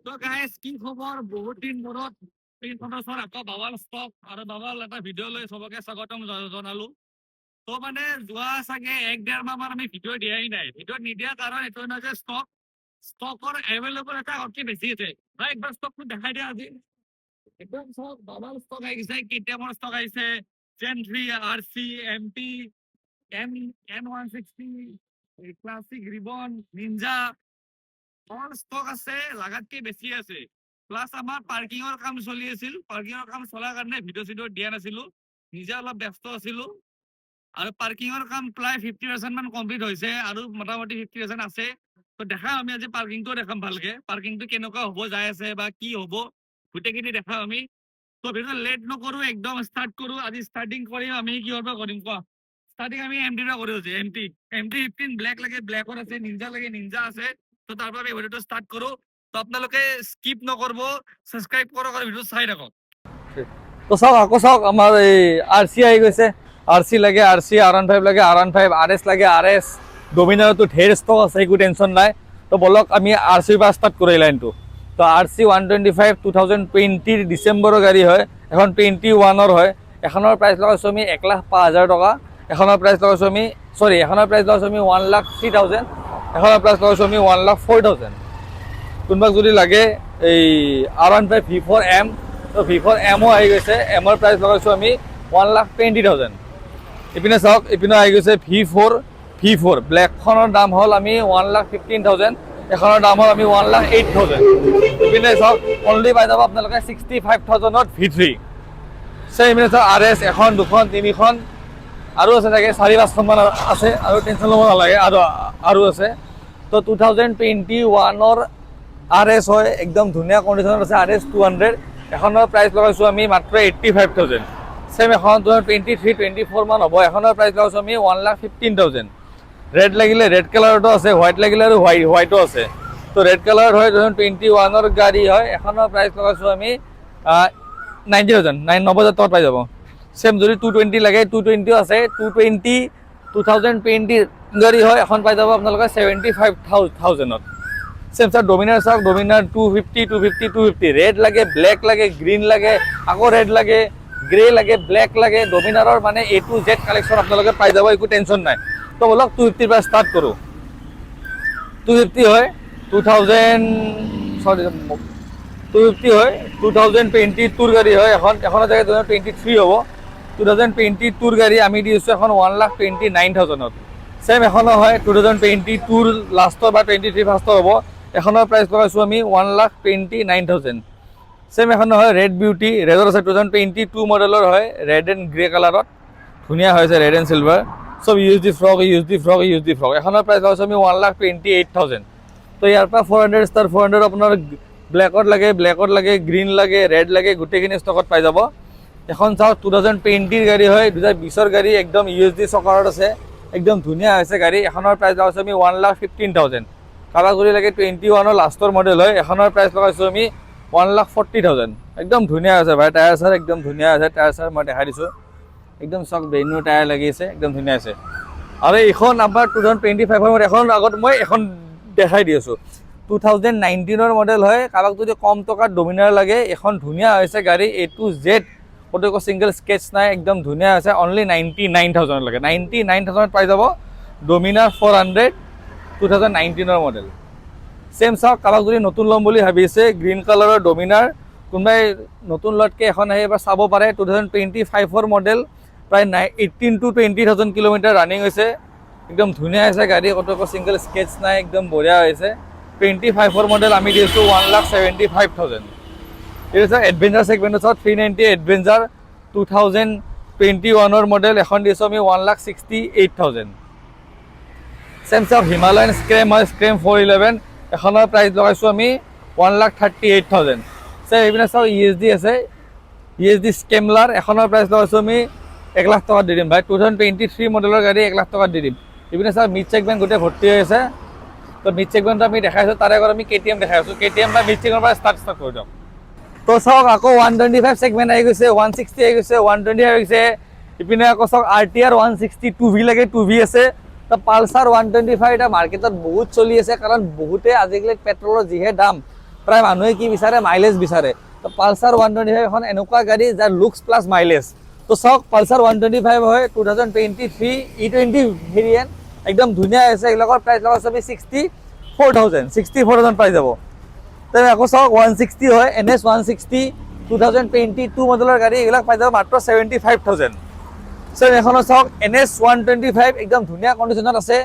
তো গাইজ কি খবৰ বহুত দিন মূৰত ইনফৰমেশ্যন আকৌ বাবাল ষ্টক আৰু বাবাল এটা ভিডিঅ' লৈ চবকে স্বাগতম জনালো তো মানে যোৱা চাগে 1-1.5 মাহ আমি ভিডিঅ' দিয়াই নাই ভিডিঅ' নিদিয়া কাৰণ এইটো নহয় যে ষ্টকৰ এভেইলেবল এটা অতি বেছি আছে ভাই একবাৰ ষ্টকটো দেখাই দিয়া আজি একদম চব বাবাল ষ্টক আহিছে কেটিএমৰ ষ্টক আহিছে জেন 3 RC MP N160 classic ribbon Ninja all stock আছে লাগাতকে বেছি আছে প্লাছ আমাৰ পাৰ্কিঙৰ কাম চলি আছিল পাৰ্কিঙৰ কাম চলাৰ কাৰণে ভিডিঅ' চিডিঅ' দিয়া নাছিলো নিজে অলপ ব্যস্ত আছিলো আৰু পাৰ্কিঙৰ কাম প্ৰায় 50% মান কমপ্লিট হৈছে আৰু মোটামুটি 50% আছে তো দেখাম আমি আজি পাৰ্কিংটো দেখাম ভালকে পাৰ্কিংটো কেনেকুৱা হ'ব যাই আছে বা কি হ'ব গোটেইখিনি দেখাম আমি তো ভিডিঅ' লেট নকৰো একদম ষ্টাৰ্ট কৰো আজি ষ্টাৰ্টিং কৰিম আমি কিহৰ পৰা কৰিম কোৱা ষ্টাৰ্টিং আমি এমটিৰ পৰা কৰি আছো এমটি 15 ব্লেক লাগে ব্লেকত আছে নিনজা লাগে নিনজা আছে তো তাৰ পৰা আমি ভিডিঅ'টো ষ্টাৰ্ট কৰো তো আপোনালোকে স্কিপ নকৰব সাবস্ক্ৰাইব কৰক আৰু ভিডিঅ' চাই থাকক তো চাওক আকৌ চাওক আমাৰ এই আৰ চি আহি গৈছে আৰ চি লাগে আৰ চি R15 লাগে R15 RS লাগে RS ডমিনাৰতো ঢেৰ ষ্টক আছে একো টেনশ্যন নাই তো বলক আমি আৰ চিৰ পৰা ষ্টাৰ্ট কৰোঁ এই লাইনটো তো RC 125 2020 ডিচেম্বৰৰ গাড়ী হয় এখন 21-ৰ হয় এখনৰ প্ৰাইচ লগাইছোঁ আমি 1,05,000 টকা এখনৰ প্ৰাইচ লগাইছোঁ আমি এখনৰ প্ৰাইচ লগাইছোঁ আমি 1,03,000 এখনৰ প্ৰাইচ লগাইছোঁ আমি 1,04,000 কোনোবাক যদি লাগে এই R15 V4M তো V4Mও আহি গৈছে এমৰ প্ৰাইচ লগাইছোঁ আমি 1,20,000 ইপিনে চাওক ইপিনে আহি গৈছে V4 ব্লেকখনৰ দাম হ'ল আমি 1,15,000 এখনৰ দাম হ'ল আমি 1,08,000 ইপিনে চাওক অনলি পাই যাব আপোনালোকে 65,000ত V3 ইপিনে চাওক RS এখন দুখন তিনিখন আৰু আছে চাগে 4-5খনমান আছে আৰু টেনশ্যন ল'ব নালাগে আৰু আছে তো 2021-ৰ RS হয় একদম ধুনীয়া কণ্ডিশ্যনত আছে RS 200 এখনৰ প্ৰাইচ লগাইছোঁ আমি মাত্ৰ 85,000 ছেম এখন 2023-24 মান হ'ব এখনৰ প্ৰাইচ লগাইছোঁ আমি 1,15,000 ৰেড লাগিলে ৰেড কালাৰতো আছে হোৱাইট লাগিলে আৰু হোৱাইটো আছে তো ৰেড কালাৰ হয় 2021-ৰ গাড়ী হয় এখনৰ প্ৰাইচ লগাইছোঁ আমি 90,000 90,000 পাই যাব ছেম যদি 220 লাগে 220ও আছে 2020 গাড়ী হয় এখন পাই যাব আপোনালোকে 75,000ত ছেম চাওক ডমিনাৰ চাওক ডমিনাৰ 250 ৰেড লাগে ব্লেক লাগে গ্ৰীণ লাগে আকৌ ৰেড লাগে গ্ৰে লাগে ব্লেক লাগে ডমিনাৰৰ মানে A to Z কালেকশ্যন আপোনালোকে পাই যাব একো টেনশ্যন নাই তো বলক 250ৰ পৰা ষ্টাৰ্ট কৰোঁ 250 হয় 2022ৰ গাড়ী হয় এখনৰ জেগাত 2023 হ'ব 2022ৰ গাড়ী আমি দি আছোঁ এখন 1,29,000ত ছেম এখনো হয় 2022ৰ লাষ্টৰ বা 23 ফাৰ্ষ্টৰ হ'ব এখনৰ প্ৰাইচ লগাইছোঁ আমি 1,29,000 ছেম এখনো হয় ৰেড বিউটি ৰেডত আছে 2022 মডেলৰ হয় ৰেড এণ্ড গ্ৰে কালাৰত ধুনীয়া হৈছে ৰেড এণ্ড চিলভাৰ চব ইউজ দি ফ্ৰক এখনৰ প্ৰাইচ লগাইছোঁ আমি 1,28,000 তো ইয়াৰ পৰা 400 ষ্টাৰ 400 আপোনাৰ ব্লেকত লাগে গ্ৰীণ লাগে ৰেড লাগে গোটেইখিনি ষ্টকত পাই যাব এখন চাওক 2020ৰ গাড়ী হয় 2020ৰ গাড়ী একদম USD চকাৰত আছে একদম ধুনীয়া হৈছে গাড়ী এখনৰ প্ৰাইচ লগাইছোঁ আমি 1,15,000 কালাৰ যদি লাগে 21ৰ লাষ্টৰ মডেল হয় এখনৰ প্ৰাইচ লগাইছোঁ আমি 1,40,000 একদম ধুনীয়া আছে ভাই টায়াৰ চাৰ একদম ধুনীয়া আছে টায়াৰ চাৰ মই দেখাই দিছোঁ একদম চক বেইনৰ টায়াৰ লাগি আছে একদম ধুনীয়া আছে আৰু এইখন আমাৰ 2025ৰ এখন আগত মই এখন দেখাই দি আছোঁ 2019ৰ মডেল হয় কাৰোবাক যদি কম টকাৰ ডমিনাৰ লাগে এখন ধুনীয়া হৈছে গাড়ী A to Z ক'তো একো ছিংগল স্কেচ নাই একদম ধুনীয়া আছে অনলি 99,000 লাগে 99,000 পাই যাব ডমিনাৰ 400 2019ৰ মডেল ছেম চাওক কাৰোবাক যদি নতুন ল'ম বুলি ভাবিছে গ্ৰীণ কালাৰৰ ডমিনাৰ কোনোবাই নতুন লটকৈ এখন আহি এবাৰ চাব পাৰে 2025ৰ মডেল প্ৰায় 18,000 to 20,000 কিলোমিটাৰ ৰানিং হৈছে একদম ধুনীয়া হৈছে গাড়ী ক'তো একো ছিংগল স্কেচ নাই একদম বঢ়িয়া হৈছে 25ৰ মডেল আমি দিছোঁ 1,75,000 এইটো চাওক এডভেঞ্চাৰ ছেগমেণ্টত 390 এডভেঞ্চাৰ 2021ৰ মডেল এখন দিছোঁ আমি 1,68,000 ছেম চাওক হিমালয়ান স্ক্ৰেম হয় স্ক্ৰেম 411 এখনৰ প্ৰাইচ লগাইছোঁ আমি 1,38,000 ছেম এইপিনে চাওক ESD আছে ESD স্কেমলাৰ এখনৰ প্ৰাইচ লগাইছোঁ আমি 1,00,000 টকাত দি দিম ভাই 2023 মডেলৰ গাড়ী 1,00,000 টকাত দি দিম এইপিনে চাওক মিড ছেগমেণ্ট গোটেই ভৰ্তি হৈ আছে তো মিড ছেগমেণ্টটো আমি দেখাইছোঁ তাৰে আগত আমি KTM দেখাই আছোঁ KTM বা মিড ছেগমেণ্টৰ পৰা ষ্টাৰ্ট কৰি দিয়ক তো চাওক আকৌ 125 ছেগমেণ্ট আহি গৈছে 160 আহি গৈছে 120 আহি গৈছে ইপিনে আকৌ চাওক RTR 160 2V লাগে 2V আছে তো পালচাৰ 125 এটা মাৰ্কেটত বহুত চলি আছে কাৰণ বহুতে আজিকালি পেট্ৰলৰ যিহে দাম প্ৰায় মানুহে কি বিচাৰে মাইলেজ বিচাৰে তো পালচাৰ 125 এখন এনেকুৱা গাড়ী যাৰ লুকছ প্লাছ মাইলেজ তো চাওক পালচাৰ 125 হয় 2023 E20 ভেৰিয়েণ্ট একদম ধুনীয়া আছে এইবিলাকৰ প্ৰাইচ লগাইছোঁ আমি 64,000 পাই যাব তেনে আকৌ চাওক 160 হয় NS 160 2022 মডেলৰ গাড়ী এইবিলাক পাই যাব মাত্ৰ 75,000 স্যাৰ এখনৰ চাওক NS 125 একদম ধুনীয়া কণ্ডিশ্যনত আছে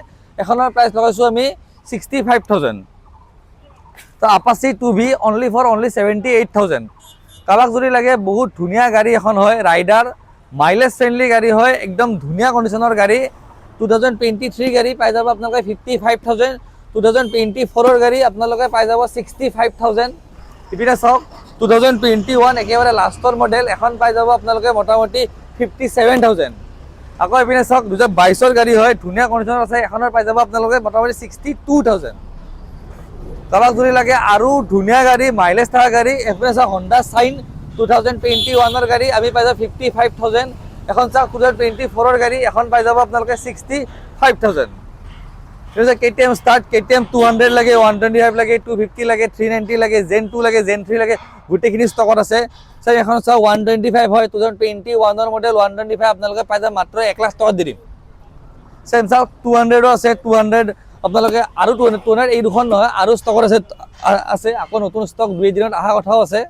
এখনৰ প্ৰাইচ লগাইছোঁ আমি 65,000 তো আপাচি 2B অনলি 78,000 কাবাক যদি লাগে বহুত ধুনীয়া গাড়ী এখন হয় ৰাইডাৰ মাইলেজ ফ্ৰেণ্ডলি গাড়ী হয় একদম ধুনীয়া কণ্ডিশ্যনৰ গাড়ী 2023 গাড়ী পাই যাব আপোনালোকে 55,000 2024 গাড়ী আপোনালোকে পাই যাব 65,000 ইপিনে চাওক 2021 একেবাৰে লাষ্টৰ মডেল এখন পাই যাব আপোনালোকে মোটামুটি 57,000 আকৌ ইপিনে চাওক 2022 গাড়ী হয় ধুনীয়া কণ্ডিশ্যনত আছে এখনৰ পাই যাব আপোনালোকে মোটামুটি 62,000 কাবাক যদি লাগে আৰু ধুনীয়া গাড়ী মাইলেজ থকা গাড়ী এপিনে চাওক হণ্ডা চাইন 2021 গাড়ী আমি পাই যাব 55,000 এখন চাওক 2024 গাড়ী এখন পাই যাব আপোনালোকে 65,000 KTM স্টার্ট KTM 200 লাগে 125 লাগে 250 লাগে 390 লাগে Zen 2 লাগে Zen 3 লাগে গোটেইখিনি ষ্টকত আছে স্যার এখন চাওক 125 হয় 2021 ৰ মডেল 125 আপোনালোকে পাই যাব মাত্ৰ 1 লাখ টকা দি দিম স্যাৰ চাওক 200 আছে 200 আপোনালোকে আৰু 200 এই দুখন নহয় আৰু ষ্টকত আছে আকৌ নতুন ষ্টক দুই দিনত অহা কথাও আছে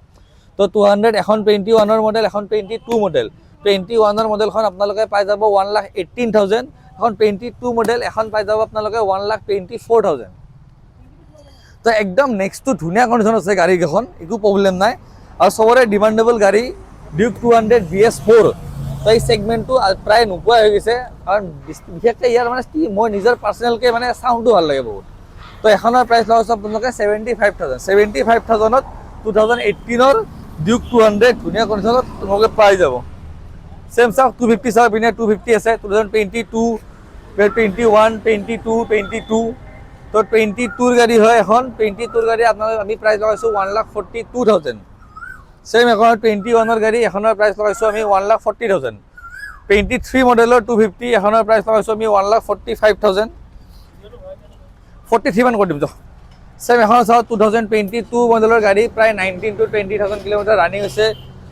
তো 200 এখন 21 ৰ মডেল এখন 22 মডেল 21 ৰ মডেলখন আপোনালোকে পাই যাব 1,18,000 এখন 22 মডেল এখন পাই যাব আপোনালোকে 1,24,000 তো একদম নেক্সট টু ধুনীয়া কণ্ডিশ্যন আছে গাড়ী কেইখন একো প্ৰব্লেম নাই আৰু সবৰে ডিমান্ডেবল গাড়ী ডিউক 200 BS4 তো এই সেগমেন্টটো প্ৰায় নোপোৱা হৈ গৈছে কাৰণ বিশেষকৈ ইয়াৰ মানে কি মই নিজৰ পাৰ্সোনেলকে মানে সাউন্ডটো ভাল লাগে বহুত তো এখনৰ প্ৰাইস লগাইছো আপোনালোকে 75,000 ত 2018 ৰ ডিউক 200 ধুনীয়া কণ্ডিশ্যনত তোমালোকে পাই যাব সেম চাওক 250 চাওক পিনে 250 আছে 2022 21 22 22 তো 22 গাড়ী হয় এখন 22 গাড়ী আপোনালোকে আমি প্ৰাইস লগাইছো 1,42,000 সেম এখন 21 গাড়ী এখনৰ প্ৰাইস লগাইছো আমি 1,40,000 23 মডেলৰ 250 এখনৰ প্ৰাইস লগাইছো আমি 1,45,000 43 মান কৰি দিম তো সেম এখন চাওক 2022 মডেলৰ গাড়ী প্ৰায় 19 to 20,000 কিলোমিটাৰ ৰানিং হৈছে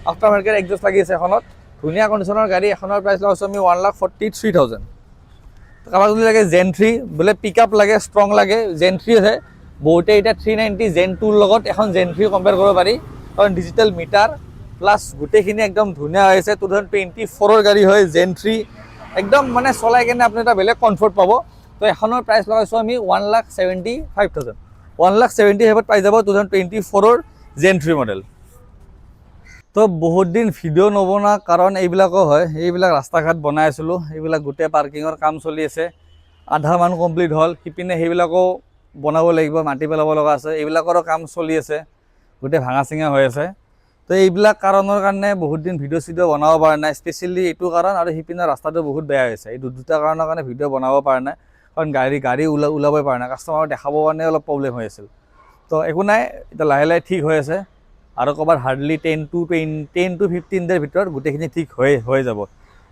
আফটাৰ মাৰ্কেট এক্সজষ্ট লাগি আছে এখনত ধুনীয়া কণ্ডিশ্যনৰ গাড়ী এখনৰ প্ৰাইস লগাইছো আমি 1,43,000 কাবাক যদি লাগে Zen 3 বোলে পিকআপ লাগে ষ্ট্ৰং লাগে Zen 3 আছে বহুতে এটা 390 Zen 2 ৰ লগত এখন Zen 3 কম্পেয়াৰ কৰিব পাৰি কাৰণ ডিজিটেল মিটাৰ প্লাস গোটেইখিনি একদম ধুনীয়া হৈছে 2024 ৰ গাড়ী হয় Zen 3 একদম মানে চলাই কেনে আপুনি এটা বেলেগ কমফৰ্ট পাব তো এখনৰ প্ৰাইস লগাইছো আমি 1,75,000 1,75,000 পাই যাব 2024 ৰ Zen 3 মডেল তো বহুত দিন ভিডিও নবনা কাৰণ এইবিলাকো হয় এইবিলাক ৰাস্তা ঘাট বনাই আছিলো এইবিলাক গোটেই পাৰ্কিংৰ কাম চলি আছে আধা মান কমপ্লিট হল কিপিনে সেইবিলাকো বনাব লাগিব মাটি পেলাব লগা আছে এইবিলাকৰ কাম চলি আছে গোটেই ভাঙা চিঙা হৈ আছে তো এইবিলাক কাৰণৰ কাৰণে বহুত দিন ভিডিও সিডিও বনাব পৰা নাই স্পেশালি এইটো কাৰণ আৰু হিপিনৰ ৰাস্তাটো বহুত বেয়া হৈছে এই দুটা কাৰণৰ কাৰণে ভিডিও বনাব পৰা নাই কাৰণ গাড়ী ওলাবই পৰা নাই কাস্টমাৰক দেখাব কাৰণে অলপ প্ৰবলেম হৈ আছিল তো একো নাই এটা লাহে লাহে ঠিক হৈ আছে আৰু কবাৰ হাৰ্ডলি 10 to 15 ৰ ভিতৰত গোটেইখিনি ঠিক হৈ যাব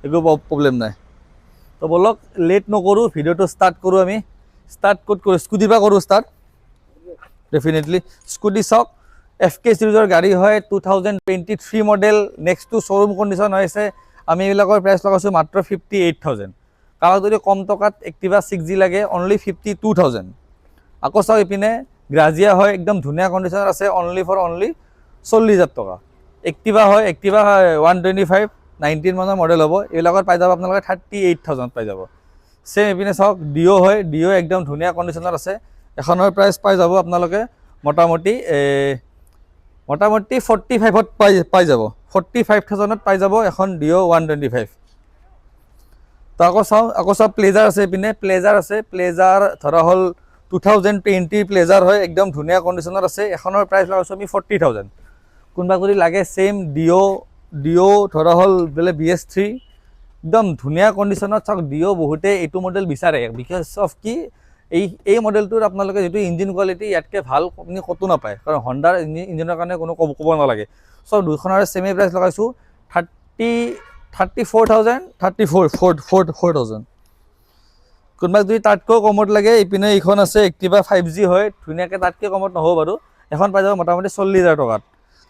একো প্ৰবলেম নাই তো বলক লেট নকৰো ভিডিওটো স্টাৰ্ট কৰো আমি স্টাৰ্ট কৰো স্কুটি পা কৰো স্টাৰ্ট ডেফিনেটলি স্কুটি চাওক FK সিৰিজৰ গাড়ী হয় 2023 model next two showroom condition হৈছে আমি এইবিলাকৰ প্ৰাইস লগাইছো মাত্ৰ 58,000 কাবাক যদি কম টকাত এক্টিভা 6G লাগে অনলি 52,000 আকৌ চাও ইপিনে গ্ৰাজিয়া হয় একদম ধুনীয়া কন্ডিশনত আছে অনলি 40,000 টকা এক্টিভা হয় 125 19 মানৰ মডেল হ'ব এইবিলাকৰ পাই যাব আপোনালোকে 38,000 পাই যাব সেম ইপিনে চাওক ডিও হয় ডিও একদম ধুনীয়া কন্ডিশনত আছে এখনৰ প্ৰাইস পাই যাব আপোনালোকে মোটামুটি 45,000 পাই যাব 45,000 পাই যাব এখন ডিও 125 তো আকৌ চাও প্লেজাৰ আছে পিনে প্লেজাৰ আছে প্লেজাৰ ধৰা হল 2020 প্লেজাৰ হয় একদম ধুনীয়া কন্ডিশনত আছে এখনৰ প্ৰাইস লগাইছো আমি 40,000 কোনবা যদি লাগে সেম ডিও ধৰা হল বেলে BS3 একদম ধুনীয়া কন্ডিশনত চাওক ডিও বহুতে এইটো মডেল বিচাৰে বিকজ অফ কি এই মডেলটোৰ আপোনালোকে যেটো ইঞ্জিন কোৱালিটি ইয়াতকে ভাল আপুনি কতো নাপায় কাৰণ হন্ডাৰ ইঞ্জিনৰ কাৰণে কোনো ক'ব নালাগে সব দুখনৰ সেমি প্ৰাইস লগাইছো 34,000 কোনবা যদি তাতকৈ কমত লাগে ইপিনে এইখন আছে এক্টিভা 5G হয় ধুনীয়াকে তাতকৈ কমত নহব বাৰু এখন পাই যাব মোটামুটি 40,000 টকাত।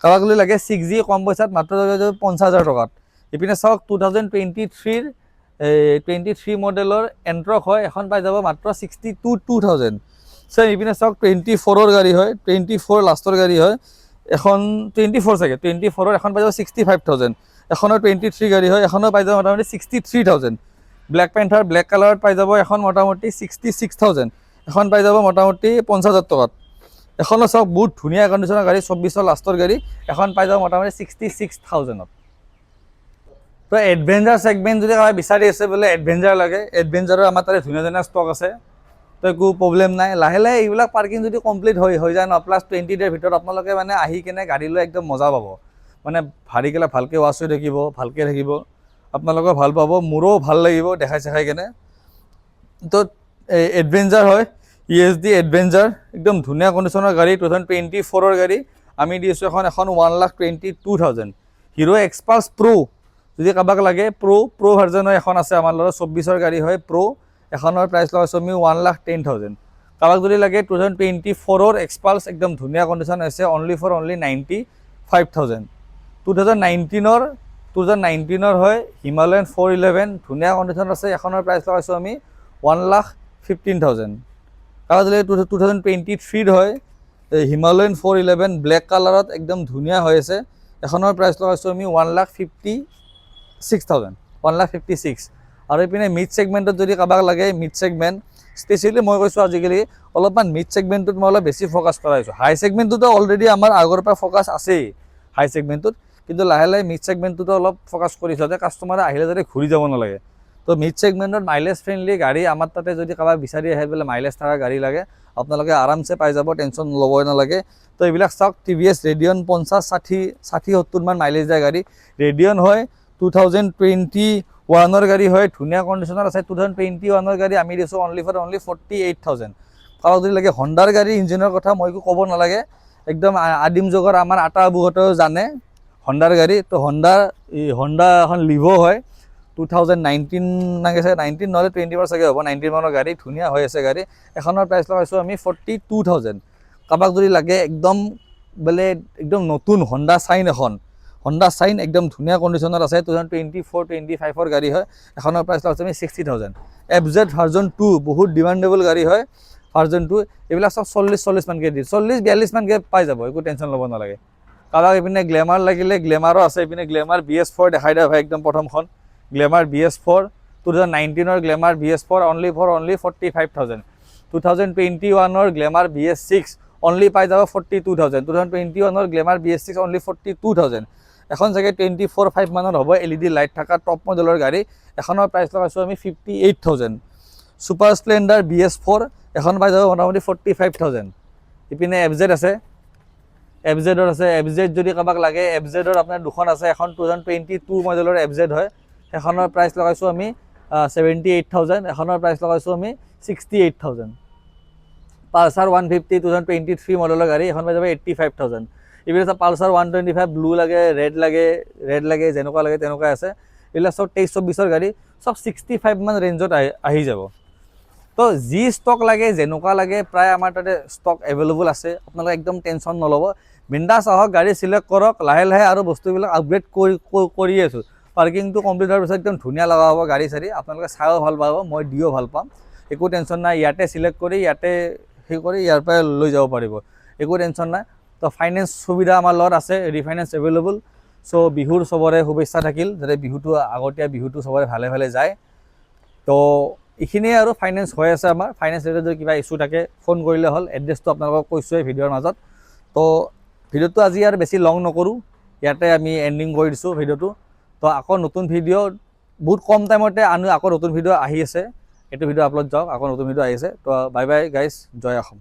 কাৰোবাক যদি লাগে 6G কম পইচাত মাত্ৰ 50,000 টকাত। ইপিনে চাওক 2023 23 মডেলৰ এণ্ট্ৰক হয়, এখন পাই যাব মাত্ৰ 62,000। স্যাৰ ইপিনে চাওক 24ৰ গাড়ী হয়, 24 লাষ্টৰ গাড়ী হয়, এখন 24 চাগে 24ৰ এখন পাই যাব 65,000। এখনৰ 23 গাড়ী হয়, এখনৰ পাই যাব মোটামুটি 63,000। ব্লেক পেন্থাৰ ব্লেক কালাৰত পাই যাব এখন মোটামুটি 66,000, এখন পাই যাব মোটামুটি 50,000 টকাত। এখনো চাওক বহুত ধুনীয়া কণ্ডিশ্যনৰ গাড়ী, 24ৰ লাষ্টৰ গাড়ী, এখন পাই যাব মোটামুটি 66,000ত। তো এডভেঞ্চাৰ ছেগমেণ্ট যদি কাৰোবাই বিচাৰি আছে বোলে এডভেঞ্চাৰ লাগে, এডভেঞ্চাৰৰ আমাৰ তাতে ধুনীয়া ধুনীয়া ষ্টক আছে, তো একো প্ৰব্লেম নাই। লাহে লাহে এইবিলাক পাৰ্কিং যদি কমপ্লিট হৈ যায় ন, প্লাছ 20 ডেৰ ভিতৰত আপোনালোকে মানে আহি কিনে গাড়ী লৈ একদম মজা পাব। মানে ভাৰীগিলা ভালকৈ ৱাশ্ব হৈ থাকিব, ভালকৈ থাকিব, আপোনালোকে ভাল পাব, মোৰো ভাল লাগিব দেখাই চেখাই কেনে। তো এডভেঞ্চাৰ হয়, ESD এডভেঞ্চাৰ, একদম ধুনীয়া কণ্ডিশ্যনৰ গাড়ী, 2024ৰ গাড়ী। আমি দি আছোঁ এখন 1,22,000। হিৰো এক্সপালছ প্ৰ' যদি কাৰোবাক লাগে, প্ৰ' ভাৰ্জনৰ এখন আছে আমাৰ লগত, 24ৰ গাড়ী হয় প্ৰ', এখনৰ প্ৰাইচ লগাইছোঁ আমি 1,10,000। কাৰোবাক যদি লাগে 2024ৰ এক্সপালছ একদম ধুনীয়া কণ্ডিশ্যন আছে, অনলি 95,000। 2019ৰ হয় হিমালয়ান 411, ধুনীয়া কণ্ডিশ্যন আছে, এখনৰ প্ৰাইচ লগাইছোঁ আমি 1,15,000। কাৰোবাক যদি 2023ৰ হয় হিমালয়ান 411 ব্লেক কালাৰত একদম ধুনীয়া হৈ আছে, এখনৰ প্ৰাইচ লগাইছোঁ আমি 1,56,000। আৰু এইপিনে মিড ছেগমেণ্টত যদি কাৰোবাক লাগে, মিড ছেগমেণ্ট স্পেচিয়েলি মই কৈছোঁ আজিকালি অলপমান মিড ছেগমেণ্টটোত মই অলপ বেছি ফ'কাছ কৰাইছোঁ। হাই ছেগমেণ্টটোতো অলৰেডি আমাৰ আগৰ পৰা ফ'কাছ আছেই হাই ছেগমেণ্টটোত, কিন্তু লাহে লাহে মিড ছেগমেণ্টটোতো অলপ ফ'কাছ কৰিছোঁ যাতে কাষ্টমাৰে আহিলে যাতে ঘূৰি যাব নালাগে। তো মিড ছেগমেণ্টত মাইলেজ ফ্ৰেণ্ডলি গাড়ী আমাৰ তাতে যদি কাৰোবাক বিচাৰি আহে বোলে মাইলেজ থকা গাড়ী লাগে, আপোনালোকে আৰামছে পাই যাব, টেনশ্যন ল'বই নালাগে। তো এইবিলাক চাওক, TVS ৰেডিয়ন 50-60-70 মান মাইলেজ দিয়া গাড়ী, ৰেডিয়ন হয়, 2021ৰ গাড়ী হয়, ধুনীয়া কণ্ডিশ্যনত আছে। 2021ৰ গাড়ী আমি দিছোঁ অনলি 48,000। কাৰোবাক যদি লাগে হণ্ডাৰ গাড়ী, ইঞ্জিনৰ কথা মই একো ক'ব নালাগে, একদম আদিম যুগৰ আমাৰ আটা আবুহঁতেও জানে হণ্ডাৰ গাড়ী। তো হণ্ডা এখন লিভ' হয়, 2019 নাগিছে, 19 নহ'লে 20 চাগে হ'ব, 19 মানৰ গাড়ী, ধুনীয়া হৈ আছে গাড়ী, এখনৰ প্ৰাইচ লগাইছোঁ আমি 42,000। কাৰোবাক যদি লাগে একদম বোলে একদম নতুন হণ্ডা চাইন এখন, হণ্ডা চাইন একদম ধুনীয়া কণ্ডিশ্যনত আছে, 2024-25ৰ গাড়ী হয়, এখনৰ প্ৰাইচ লগাইছোঁ আমি 60,000। FZ ভাৰ্জন 2 বহুত ডিমাণ্ডেবল গাড়ী হয়, ভাৰ্জন 2 এইবিলাক চব 40 মানকৈ দি 40-42 মানকৈ পাই যাব, একো টেনশ্যন ল'ব নালাগে। কাৰোবাক এইপিনে গ্লেমাৰ লাগিলে গ্লেমাৰো আছে, এইপিনে গ্লেমাৰ BS4 দেখাই দিয়া হয়, একদম প্ৰথমখন গ্লেমাৰ BS4, 2019ৰ গ্লেমাৰ BS4 অনলি 45,000। 2021ৰ গ্লেমাৰ BS6 অনলি পাই যাব 42,000। 2021ৰ গ্লেমাৰ BS6 অনলি 42,000। এখন চাগে 24-5 মানৰ হ'ব, LED লাইট থকা টপ মডেলৰ গাড়ী, এখনৰ প্ৰাইচ লগাইছোঁ আমি 58,000। ছুপাৰ স্প্লেণ্ডাৰ BS4 এখন পাই যাব মোটামুটি 45,000। ইপিনে FZ আছে, FZৰ আছে, FZ যদি কাৰোবাক লাগে, FZৰ আপোনাৰ দুখন আছে, এখন 2022 মডেলৰ FZ হয়, সেইখনৰ প্ৰাইচ লগাইছোঁ আমি 78,000, এখনৰ প্ৰাইচ লগাইছোঁ আমি 68,000। পালচাৰ 150 2023 মডেলৰ গাড়ী, এখন পাই যাব 85,000। এইবিলাক চব পালচাৰ 125 ব্লু লাগে, ৰেড লাগে, যেনেকুৱা লাগে তেনেকুৱাই আছে। এইবিলাক চব 23-24ৰ গাড়ী, চব 65 মান ৰেঞ্জত আহি যাব। তো যি ষ্টক লাগে, যেনেকুৱা লাগে, প্ৰায় আমাৰ তাতে ষ্টক এভেইলেবল আছে, আপোনালোকে একদম টেনশ্যন নল'ব, বিন্দাছ আহক, গাড়ী চিলেক্ট কৰক, লাহে লাহে আৰু বস্তুবিলাক আপগ্ৰেড কৰি আছোঁ। পাৰ্কিংটো কমপ্লিট হোৱাৰ পিছত একদম ধুনীয়া লগা হ'ব গাড়ী চাড়ী, আপোনালোকে চাইও ভাল পাব, মই দিও ভাল পাম, একো টেনশ্যন নাই। ইয়াতে চিলেক্ট কৰি ইয়াতে সেই কৰি ইয়াৰ পৰাই লৈ যাব পাৰিব, একো টেনশ্যন নাই। তো ফাইনেন্স সুবিধা আমাৰ লগত আছে, ৰিফাইনেন্স এভেইলেবল। চ' বিহুৰ চবৰে শুভেচ্ছা থাকিল, যাতে বিহুটো আগতীয়া বিহুটো চবৰে ভালে ভালে যায়। তো এইখিনিয়ে আৰু ফাইনেন্স হৈ আছে আমাৰ। ফাইনেন্স ৰিলেটেড যদি কিবা ইছ্যু থাকে ফোন কৰিলে হ'ল, এড্ৰেছটো আপোনালোকক কৈছোঁৱেই ভিডিঅ'ৰ মাজত। তো ভিডিঅ'টো আজি আৰু বেছি লং নকৰোঁ, ইয়াতে আমি এণ্ডিং কৰি দিছোঁ ভিডিঅ'টো। তো আকৌ নতুন ভিডিঅ' বহুত কম টাইমতে আকৌ নতুন ভিডিঅ' আহি আছে, এইটো ভিডিঅ' আপলোড যাওক, আকৌ নতুন ভিডিঅ' আহি আছে। তো বাই বাই গাইজ, জয় অসম।